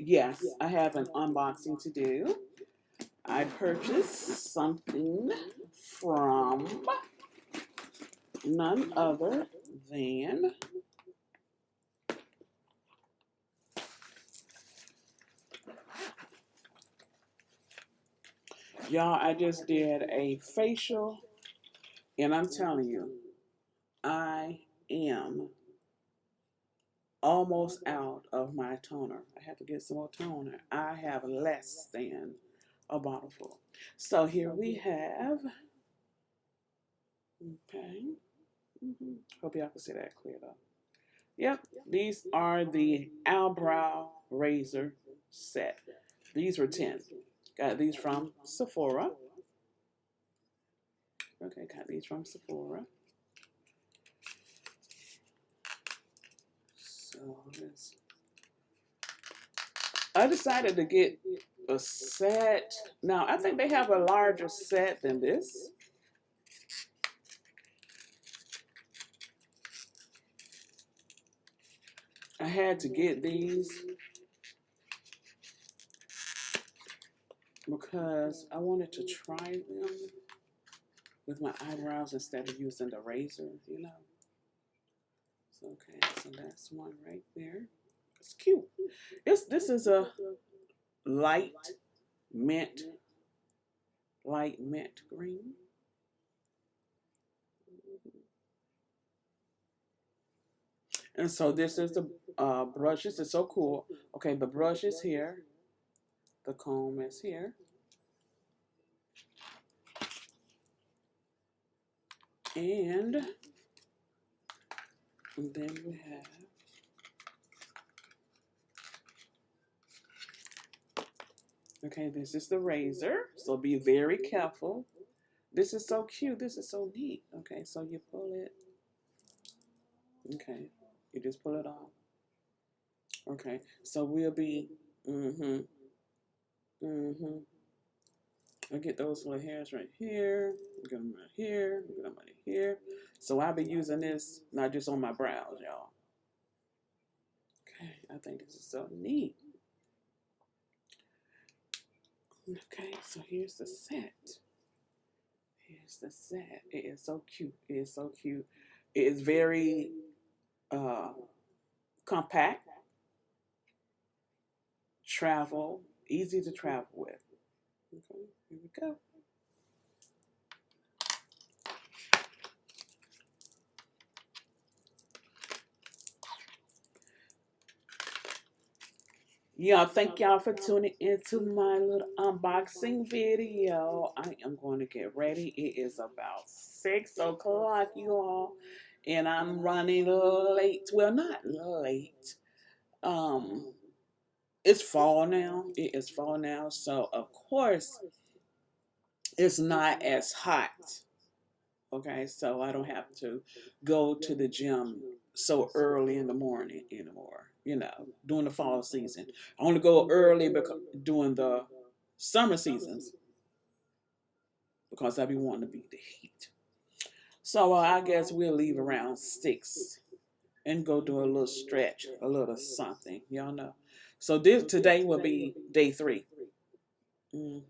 yes, I have an unboxing to do. I purchased something from none other than, y'all, I just did a facial, and I'm telling you, I am almost out of my toner. I have to get some more toner. I have less than a bottle full. So here we have, okay, hope y'all can see that clear though. Yep, these are the eyebrow razor set. These were 10. Got these from Sephora. Okay, got these from Sephora. So I decided to get a set. Now, I think they have a larger set than this. I had to get these because I wanted to try them with my eyebrows instead of using the razor, you know. So, okay, so that's one right there. It's cute. This is a light mint, light mint green. And so this is the brush. This is so cool. Okay, the brush is here. The comb is here. And then we have, okay, this is the razor. So be very careful. This is so cute. This is so neat. Okay, so you pull it. Okay, you just pull it off. Okay, so we'll be, I get those little hairs right here, get them right here, get them right here. So I'll be using this not just on my brows, y'all. Okay, I think this is so neat. Okay, so here's the set. Here's the set. It is so cute. It is so cute. It is very compact, travel, easy to travel with. Okay, here we go. Y'all, thank y'all for tuning into my little unboxing video. I am going to get ready. It is about 6 o'clock, you all, and I'm running late. Well, not late. Um, it's fall now. It is fall now, so of course it's not as hot. Okay, so I don't have to go to the gym so early in the morning anymore. You know, during the fall season, I only go early because during the summer seasons because I be wanting to beat the heat. So I guess we'll leave around 6 and go do a little stretch, a little something. Y'all know. So this today will be day 3. Mhm.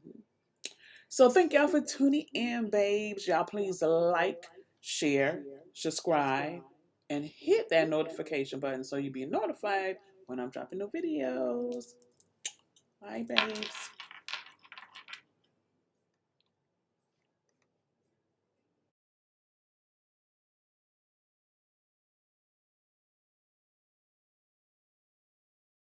So thank y'all for tuning in, babes. Y'all please like, share, subscribe, and hit that notification button so you'll be notified when I'm dropping new videos. Bye, babes.